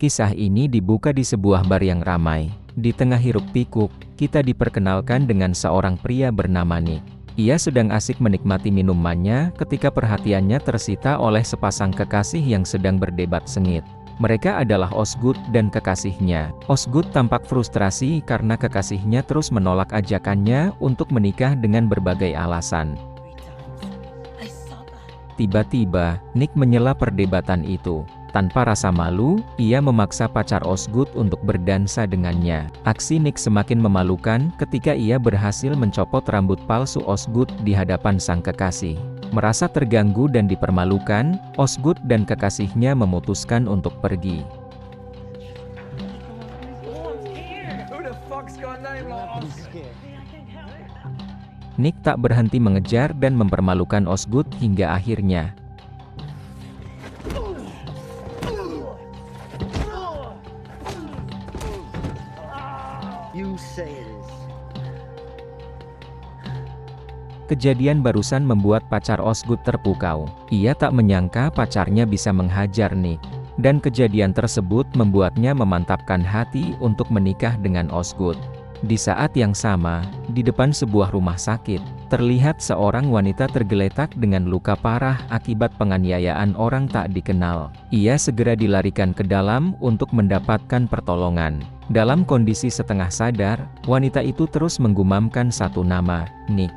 Kisah ini dibuka di sebuah bar yang ramai. Di tengah hiruk-pikuk, kita diperkenalkan dengan seorang pria bernama Nick. Ia sedang asik menikmati minumannya ketika perhatiannya tersita oleh sepasang kekasih yang sedang berdebat sengit. Mereka adalah Osgood dan kekasihnya. Osgood tampak frustrasi karena kekasihnya terus menolak ajakannya untuk menikah dengan berbagai alasan. Tiba-tiba, Nick menyela perdebatan itu. Tanpa rasa malu, ia memaksa pacar Osgood untuk berdansa dengannya. Aksi Nick semakin memalukan ketika ia berhasil mencopot rambut palsu Osgood di hadapan sang kekasih. Merasa terganggu dan dipermalukan, Osgood dan kekasihnya memutuskan untuk pergi. Nick tak berhenti mengejar dan mempermalukan Osgood hingga akhirnya kejadian barusan membuat pacar Osgood terpukau. Ia tak menyangka pacarnya bisa menghajar Nick. Dan kejadian tersebut membuatnya memantapkan hati untuk menikah dengan Osgood. Di saat yang sama, di depan sebuah rumah sakit, terlihat seorang wanita tergeletak dengan luka parah akibat penganiayaan orang tak dikenal. Ia segera dilarikan ke dalam untuk mendapatkan pertolongan. Dalam kondisi setengah sadar, wanita itu terus menggumamkan satu nama, Nick.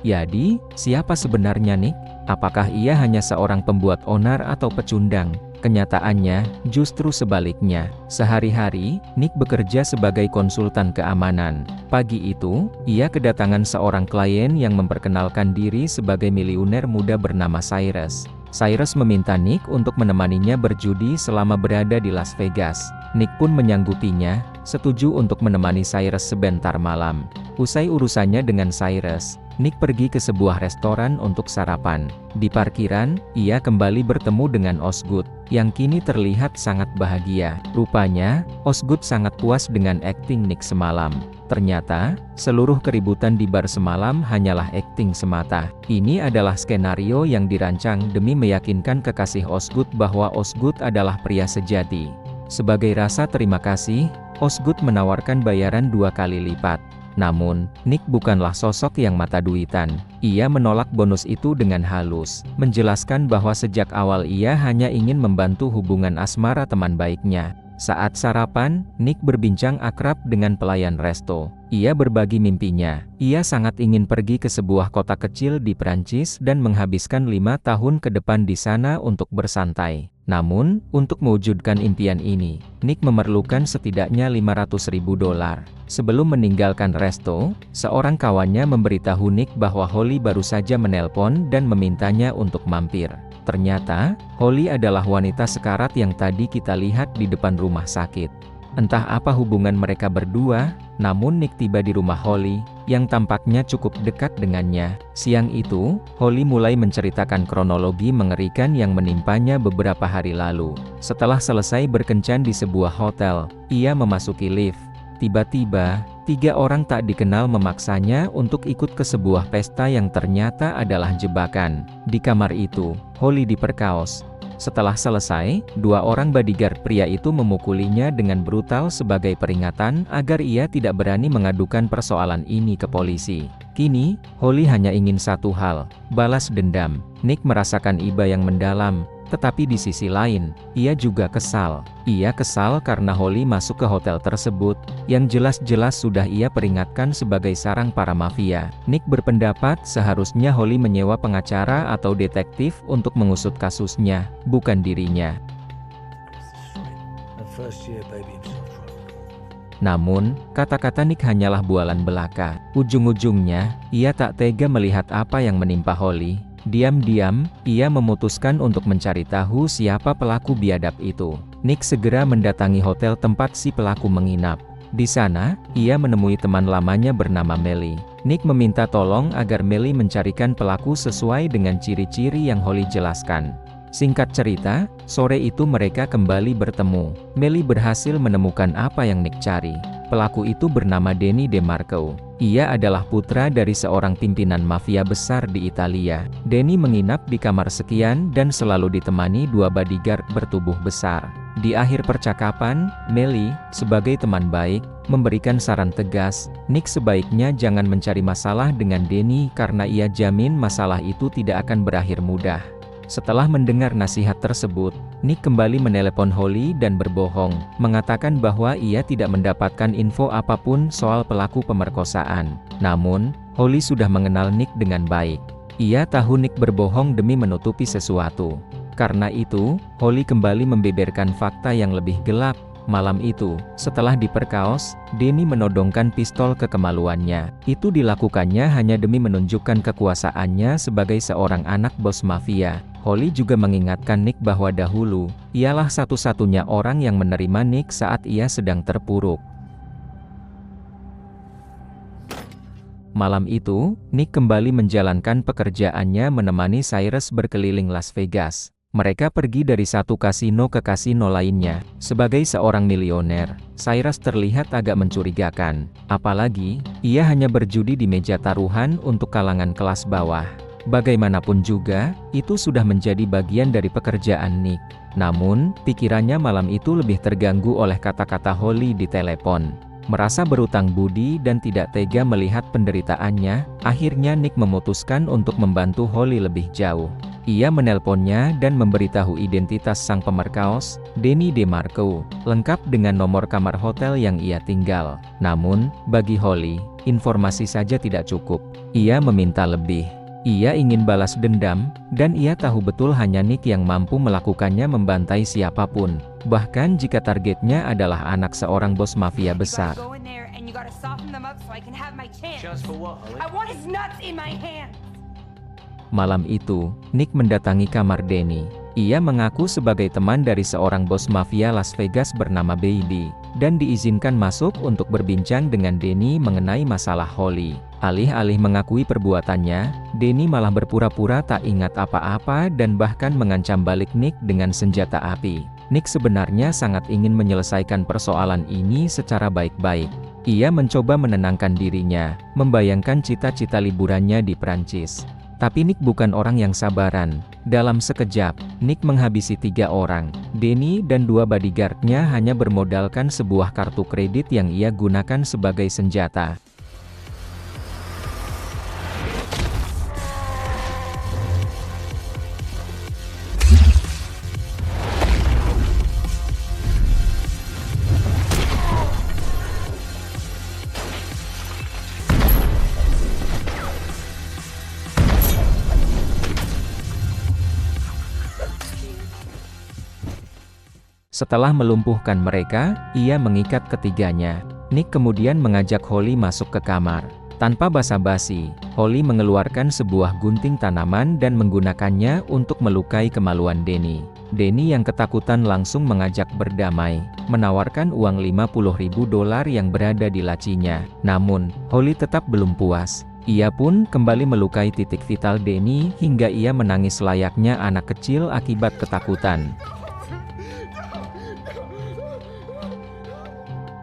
Jadi, siapa sebenarnya Nick? Apakah ia hanya seorang pembuat onar atau pecundang? Kenyataannya, justru sebaliknya. Sehari-hari, Nick bekerja sebagai konsultan keamanan. Pagi itu, ia kedatangan seorang klien yang memperkenalkan diri sebagai miliuner muda bernama Cyrus. Cyrus meminta Nick untuk menemaninya berjudi selama berada di Las Vegas. Nick pun menyanggupinya, setuju untuk menemani Cyrus sebentar malam. Usai urusannya dengan Cyrus, Nick pergi ke sebuah restoran untuk sarapan. Di parkiran, ia kembali bertemu dengan Osgood, yang kini terlihat sangat bahagia. Rupanya, Osgood sangat puas dengan akting Nick semalam. Ternyata, seluruh keributan di bar semalam hanyalah akting semata. Ini adalah skenario yang dirancang demi meyakinkan kekasih Osgood bahwa Osgood adalah pria sejati. Sebagai rasa terima kasih, Osgood menawarkan bayaran 2 kali lipat. Namun, Nick bukanlah sosok yang mata duitan. Ia menolak bonus itu dengan halus, menjelaskan bahwa sejak awal ia hanya ingin membantu hubungan asmara teman baiknya. Saat sarapan, Nick berbincang akrab dengan pelayan resto. Ia berbagi mimpinya. Ia sangat ingin pergi ke sebuah kota kecil di Prancis dan menghabiskan 5 tahun ke depan di sana untuk bersantai. Namun, untuk mewujudkan impian ini, Nick memerlukan setidaknya $500.000. Sebelum meninggalkan resto, seorang kawannya memberitahu Nick bahwa Holly baru saja menelpon dan memintanya untuk mampir. Ternyata, Holly adalah wanita sekarat yang tadi kita lihat di depan rumah sakit. Entah apa hubungan mereka berdua, namun Nick tiba di rumah Holly, yang tampaknya cukup dekat dengannya. Siang itu, Holly mulai menceritakan kronologi mengerikan yang menimpanya beberapa hari lalu. Setelah selesai berkencan di sebuah hotel, ia memasuki lift. Tiba-tiba, 3 orang tak dikenal memaksanya untuk ikut ke sebuah pesta yang ternyata adalah jebakan. Di kamar itu, Holly diperkaos. Setelah selesai, 2 orang bodyguard pria itu memukulinya dengan brutal sebagai peringatan agar ia tidak berani mengadukan persoalan ini ke polisi. Kini, Holly hanya ingin satu hal, balas dendam. Nick merasakan iba yang mendalam, tetapi di sisi lain, ia juga kesal. Ia kesal karena Holly masuk ke hotel tersebut, yang jelas-jelas sudah ia peringatkan sebagai sarang para mafia. Nick berpendapat seharusnya Holly menyewa pengacara atau detektif untuk mengusut kasusnya, bukan dirinya. Namun, kata-kata Nick hanyalah bualan belaka. Ujung-ujungnya, ia tak tega melihat apa yang menimpa Holly. Diam-diam, ia memutuskan untuk mencari tahu siapa pelaku biadab itu. Nick segera mendatangi hotel tempat si pelaku menginap. Di sana, ia menemui teman lamanya bernama Melly. Nick meminta tolong agar Melly mencarikan pelaku sesuai dengan ciri-ciri yang Holly jelaskan. Singkat cerita, sore itu mereka kembali bertemu. Melly berhasil menemukan apa yang Nick cari. Pelaku itu bernama Danny DeMarco. Ia adalah putra dari seorang pimpinan mafia besar di Italia. Danny menginap di kamar sekian dan selalu ditemani dua bodyguard bertubuh besar. Di akhir percakapan, Melly, sebagai teman baik, memberikan saran tegas, Nick sebaiknya jangan mencari masalah dengan Danny karena ia jamin masalah itu tidak akan berakhir mudah. Setelah mendengar nasihat tersebut, Nick kembali menelepon Holly dan berbohong, mengatakan bahwa ia tidak mendapatkan info apapun soal pelaku pemerkosaan. Namun, Holly sudah mengenal Nick dengan baik. Ia tahu Nick berbohong demi menutupi sesuatu. Karena itu, Holly kembali membeberkan fakta yang lebih gelap. Malam itu, setelah diperkaos, Danny menodongkan pistol ke kemaluannya. Itu dilakukannya hanya demi menunjukkan kekuasaannya sebagai seorang anak bos mafia. Holly juga mengingatkan Nick bahwa dahulu, ialah satu-satunya orang yang menerima Nick saat ia sedang terpuruk. Malam itu, Nick kembali menjalankan pekerjaannya menemani Cyrus berkeliling Las Vegas. Mereka pergi dari satu kasino ke kasino lainnya. Sebagai seorang milioner, Cyrus terlihat agak mencurigakan. Apalagi, ia hanya berjudi di meja taruhan untuk kalangan kelas bawah. Bagaimanapun juga, itu sudah menjadi bagian dari pekerjaan Nick. Namun, pikirannya malam itu lebih terganggu oleh kata-kata Holly di telepon. Merasa berutang budi dan tidak tega melihat penderitaannya, akhirnya Nick memutuskan untuk membantu Holly lebih jauh. Ia menelponnya dan memberitahu identitas sang pemerkaos, Danny DeMarco, lengkap dengan nomor kamar hotel yang ia tinggal. Namun, bagi Holly, informasi saja tidak cukup. Ia meminta lebih. Ia ingin balas dendam, dan ia tahu betul hanya Nick yang mampu melakukannya membantai siapapun. Bahkan jika targetnya adalah anak seorang bos mafia besar. Malam itu, Nick mendatangi kamar Danny. Ia mengaku sebagai teman dari seorang bos mafia Las Vegas bernama Baby, dan diizinkan masuk untuk berbincang dengan Danny mengenai masalah Holly. Alih-alih mengakui perbuatannya, Danny malah berpura-pura tak ingat apa-apa dan bahkan mengancam balik Nick dengan senjata api. Nick sebenarnya sangat ingin menyelesaikan persoalan ini secara baik-baik. Ia mencoba menenangkan dirinya, membayangkan cita-cita liburannya di Prancis. Tapi Nick bukan orang yang sabaran. Dalam sekejap, Nick menghabisi 3 orang. Danny dan 2 bodyguardnya hanya bermodalkan sebuah kartu kredit yang ia gunakan sebagai senjata. Setelah melumpuhkan mereka, ia mengikat ketiganya. Nick kemudian mengajak Holly masuk ke kamar. Tanpa basa-basi, Holly mengeluarkan sebuah gunting tanaman dan menggunakannya untuk melukai kemaluan Danny. Danny yang ketakutan langsung mengajak berdamai, menawarkan uang $50.000 yang berada di lacinya. Namun, Holly tetap belum puas. Ia pun kembali melukai titik vital Danny hingga ia menangis layaknya anak kecil akibat ketakutan.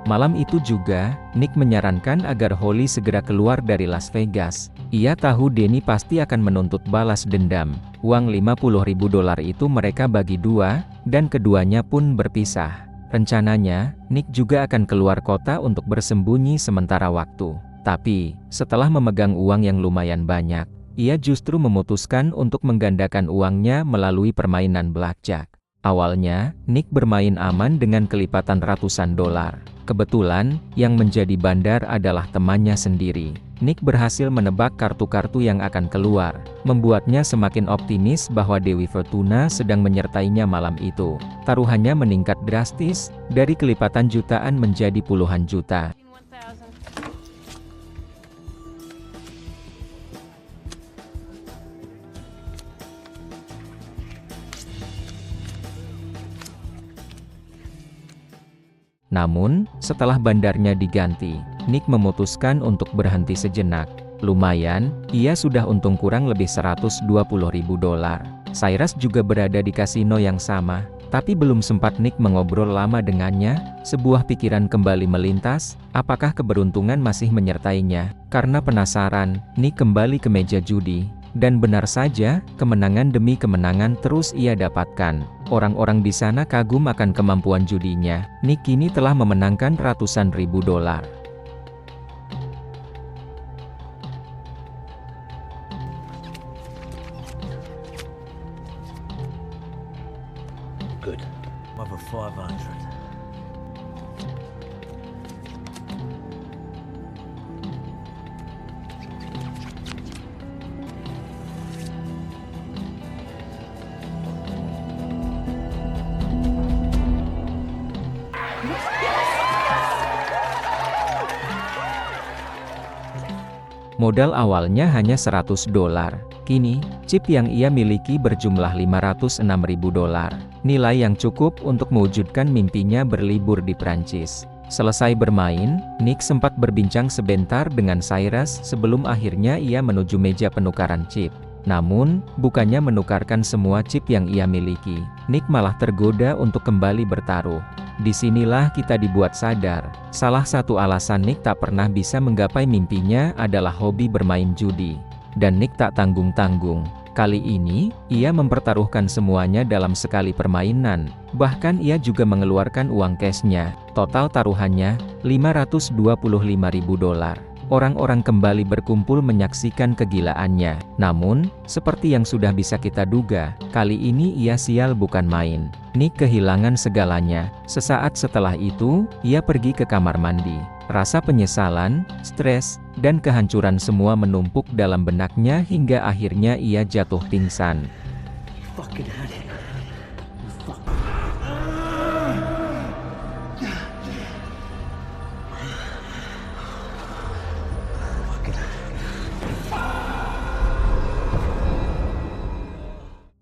Malam itu juga, Nick menyarankan agar Holly segera keluar dari Las Vegas. Ia tahu Danny pasti akan menuntut balas dendam. Uang $50.000 itu mereka bagi 2, dan keduanya pun berpisah. Rencananya, Nick juga akan keluar kota untuk bersembunyi sementara waktu. Tapi, setelah memegang uang yang lumayan banyak, ia justru memutuskan untuk menggandakan uangnya melalui permainan blackjack. Awalnya, Nick bermain aman dengan kelipatan ratusan dolar. Kebetulan, yang menjadi bandar adalah temannya sendiri. Nick berhasil menebak kartu-kartu yang akan keluar, membuatnya semakin optimis bahwa Dewi Fortuna sedang menyertainya malam itu. Taruhannya meningkat drastis, dari kelipatan jutaan menjadi puluhan juta. Namun, setelah bandarnya diganti, Nick memutuskan untuk berhenti sejenak. Lumayan, ia sudah untung kurang lebih $120.000. Cyrus juga berada di kasino yang sama. Tapi belum sempat Nick mengobrol lama dengannya, sebuah pikiran kembali melintas, apakah keberuntungan masih menyertainya? Karena penasaran, Nick kembali ke meja judi. Dan benar saja, kemenangan demi kemenangan terus ia dapatkan. Orang-orang di sana kagum akan kemampuan judinya. Nick kini telah memenangkan ratusan ribu dolar. Good. Over 500. Modal awalnya hanya 100 dolar. Kini, chip yang ia miliki berjumlah 506.000 dolar. Nilai yang cukup untuk mewujudkan mimpinya berlibur di Prancis. Selesai bermain, Nick sempat berbincang sebentar dengan Cyrus sebelum akhirnya ia menuju meja penukaran chip. Namun, bukannya menukarkan semua chip yang ia miliki, Nick malah tergoda untuk kembali bertaruh. Disinilah kita dibuat sadar, salah satu alasan Nick tak pernah bisa menggapai mimpinya adalah hobi bermain judi. Dan Nick tak tanggung-tanggung. Kali ini, ia mempertaruhkan semuanya dalam sekali permainan. Bahkan ia juga mengeluarkan uang cashnya. Total taruhannya, 525.000 dolar. Orang-orang kembali berkumpul menyaksikan kegilaannya. Namun, seperti yang sudah bisa kita duga, kali ini ia sial bukan main. Nick kehilangan segalanya. Sesaat setelah itu, ia pergi ke kamar mandi. Rasa penyesalan, stres, dan kehancuran semua menumpuk dalam benaknya hingga akhirnya ia jatuh pingsan. Fucking had it. You fuck.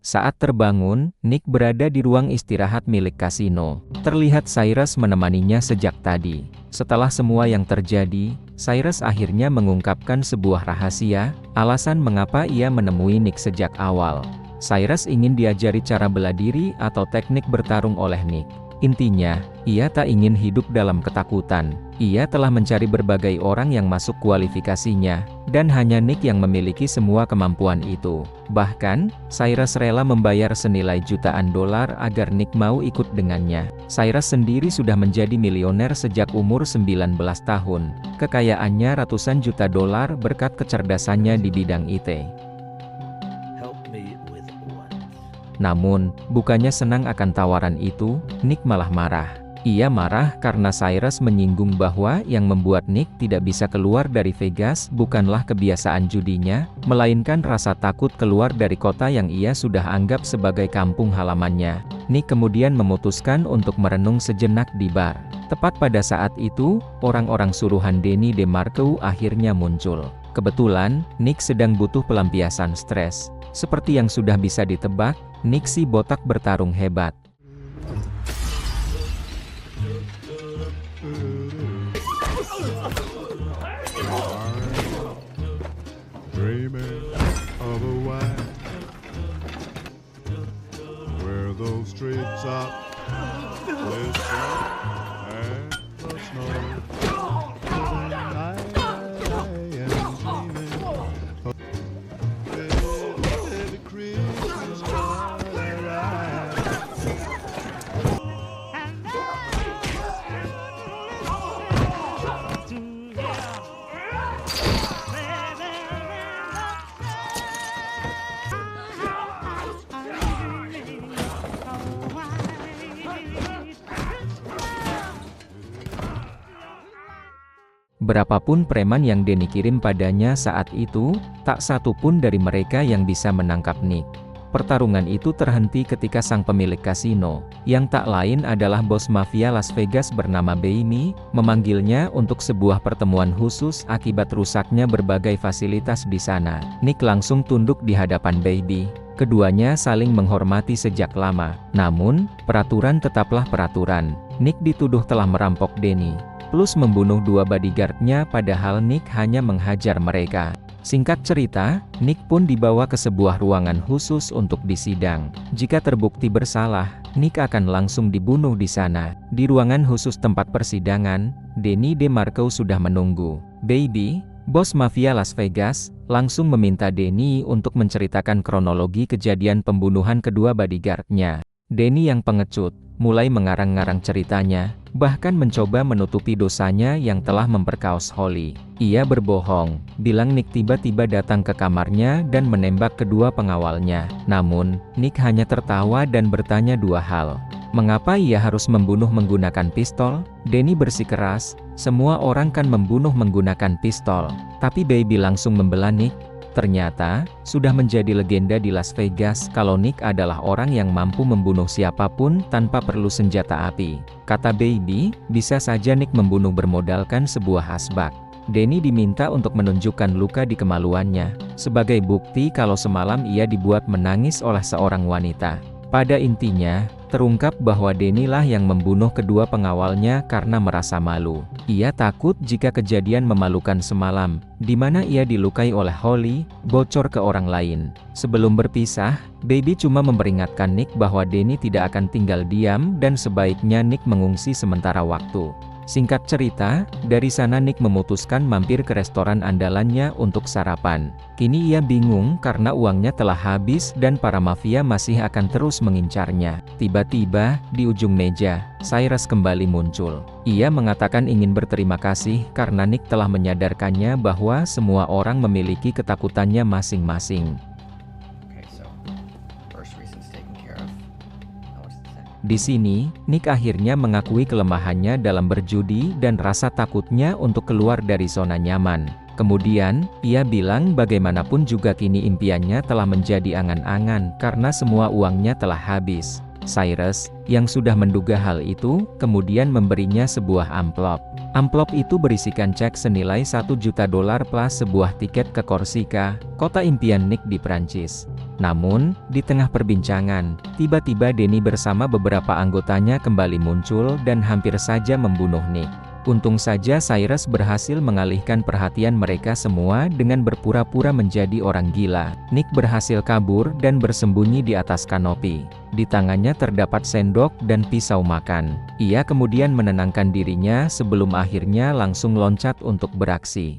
Saat terbangun, Nick berada di ruang istirahat milik kasino. Terlihat Cyrus menemaninya sejak tadi. Setelah semua yang terjadi, Cyrus akhirnya mengungkapkan sebuah rahasia, alasan mengapa ia menemui Nick sejak awal. Cyrus ingin diajari cara bela diri atau teknik bertarung oleh Nick. Intinya, ia tak ingin hidup dalam ketakutan. Ia telah mencari berbagai orang yang masuk kualifikasinya, dan hanya Nick yang memiliki semua kemampuan itu. Bahkan, Cyrus rela membayar senilai jutaan dolar agar Nick mau ikut dengannya. Cyrus sendiri sudah menjadi miliuner sejak umur 19 tahun. Kekayaannya ratusan juta dolar berkat kecerdasannya di bidang IT. Namun, bukannya senang akan tawaran itu, Nick malah marah. Ia marah karena Cyrus menyinggung bahwa yang membuat Nick tidak bisa keluar dari Vegas bukanlah kebiasaan judinya, melainkan rasa takut keluar dari kota yang ia sudah anggap sebagai kampung halamannya. Nick kemudian memutuskan untuk merenung sejenak di bar. Tepat pada saat itu, orang-orang suruhan Denny DeMarco akhirnya muncul. Kebetulan, Nick sedang butuh pelampiasan stres. Seperti yang sudah bisa ditebak, Nick si botak bertarung hebat. Berapapun preman yang Denny kirim padanya saat itu, tak satu pun dari mereka yang bisa menangkap Nick. Pertarungan itu terhenti ketika sang pemilik kasino, yang tak lain adalah bos mafia Las Vegas bernama Baby, memanggilnya untuk sebuah pertemuan khusus akibat rusaknya berbagai fasilitas di sana. Nick langsung tunduk di hadapan Baby. Keduanya saling menghormati sejak lama. Namun, peraturan tetaplah peraturan. Nick dituduh telah merampok Denny, plus membunuh dua bodyguard-nya padahal Nick hanya menghajar mereka. Singkat cerita, Nick pun dibawa ke sebuah ruangan khusus untuk disidang. Jika terbukti bersalah, Nick akan langsung dibunuh di sana. Di ruangan khusus tempat persidangan, Danny DeMarco sudah menunggu. Baby, bos mafia Las Vegas, langsung meminta Danny untuk menceritakan kronologi kejadian pembunuhan kedua bodyguard-nya. Danny yang pengecut, mulai mengarang-ngarang ceritanya, bahkan mencoba menutupi dosanya yang telah memperkaos Holly. Ia berbohong, bilang Nick tiba-tiba datang ke kamarnya dan menembak kedua pengawalnya. Namun, Nick hanya tertawa dan bertanya dua hal. Mengapa ia harus membunuh menggunakan pistol? Danny bersikeras, semua orang kan membunuh menggunakan pistol. Tapi Baby langsung membela Nick. Ternyata, sudah menjadi legenda di Las Vegas kalau Nick adalah orang yang mampu membunuh siapapun tanpa perlu senjata api. Kata Baby, bisa saja Nick membunuh bermodalkan sebuah asbak. Danny diminta untuk menunjukkan luka di kemaluannya, sebagai bukti kalau semalam ia dibuat menangis oleh seorang wanita. Pada intinya, terungkap bahwa Danny lah yang membunuh kedua pengawalnya karena merasa malu. Ia takut jika kejadian memalukan semalam, di mana ia dilukai oleh Holly, bocor ke orang lain. Sebelum berpisah, Baby cuma memperingatkan Nick bahwa Danny tidak akan tinggal diam dan sebaiknya Nick mengungsi sementara waktu. Singkat cerita, dari sana Nick memutuskan mampir ke restoran andalannya untuk sarapan. Kini ia bingung karena uangnya telah habis dan para mafia masih akan terus mengincarnya. Tiba-tiba, di ujung meja, Cyrus kembali muncul. Ia mengatakan ingin berterima kasih karena Nick telah menyadarkannya bahwa semua orang memiliki ketakutannya masing-masing. Di sini, Nick akhirnya mengakui kelemahannya dalam berjudi dan rasa takutnya untuk keluar dari zona nyaman. Kemudian, ia bilang bagaimanapun juga kini impiannya telah menjadi angan-angan karena semua uangnya telah habis. Cyrus, yang sudah menduga hal itu, kemudian memberinya sebuah amplop. Amplop itu berisikan cek senilai $1 juta plus sebuah tiket ke Korsika, kota impian Nick di Prancis. Namun, di tengah perbincangan, tiba-tiba Danny bersama beberapa anggotanya kembali muncul dan hampir saja membunuh Nick. Untung saja Cyrus berhasil mengalihkan perhatian mereka semua dengan berpura-pura menjadi orang gila. Nick berhasil kabur dan bersembunyi di atas kanopi. Di tangannya terdapat sendok dan pisau makan. Ia kemudian menenangkan dirinya sebelum akhirnya langsung loncat untuk beraksi.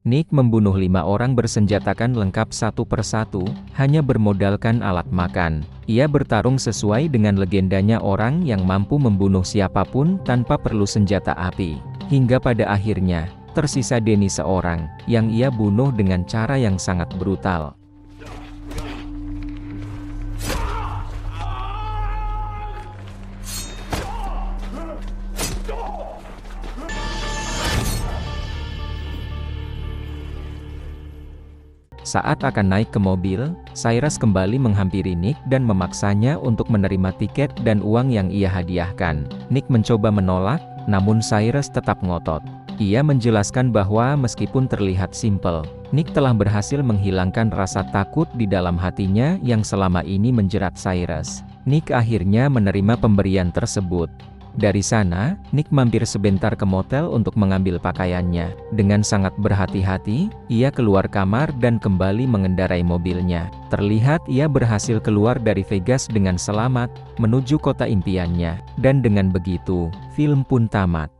Nick membunuh 5 orang bersenjatakan lengkap satu persatu, hanya bermodalkan alat makan. Ia bertarung sesuai dengan legendanya orang yang mampu membunuh siapapun tanpa perlu senjata api. Hingga pada akhirnya, tersisa Danny seorang, yang ia bunuh dengan cara yang sangat brutal. Saat akan naik ke mobil, Cyrus kembali menghampiri Nick dan memaksanya untuk menerima tiket dan uang yang ia hadiahkan. Nick mencoba menolak, namun Cyrus tetap ngotot. Ia menjelaskan bahwa meskipun terlihat simpel, Nick telah berhasil menghilangkan rasa takut di dalam hatinya yang selama ini menjerat Cyrus. Nick akhirnya menerima pemberian tersebut. Dari sana, Nick mampir sebentar ke motel untuk mengambil pakaiannya. Dengan sangat berhati-hati, ia keluar kamar dan kembali mengendarai mobilnya. Terlihat ia berhasil keluar dari Vegas dengan selamat, menuju kota impiannya. Dan dengan begitu, film pun tamat.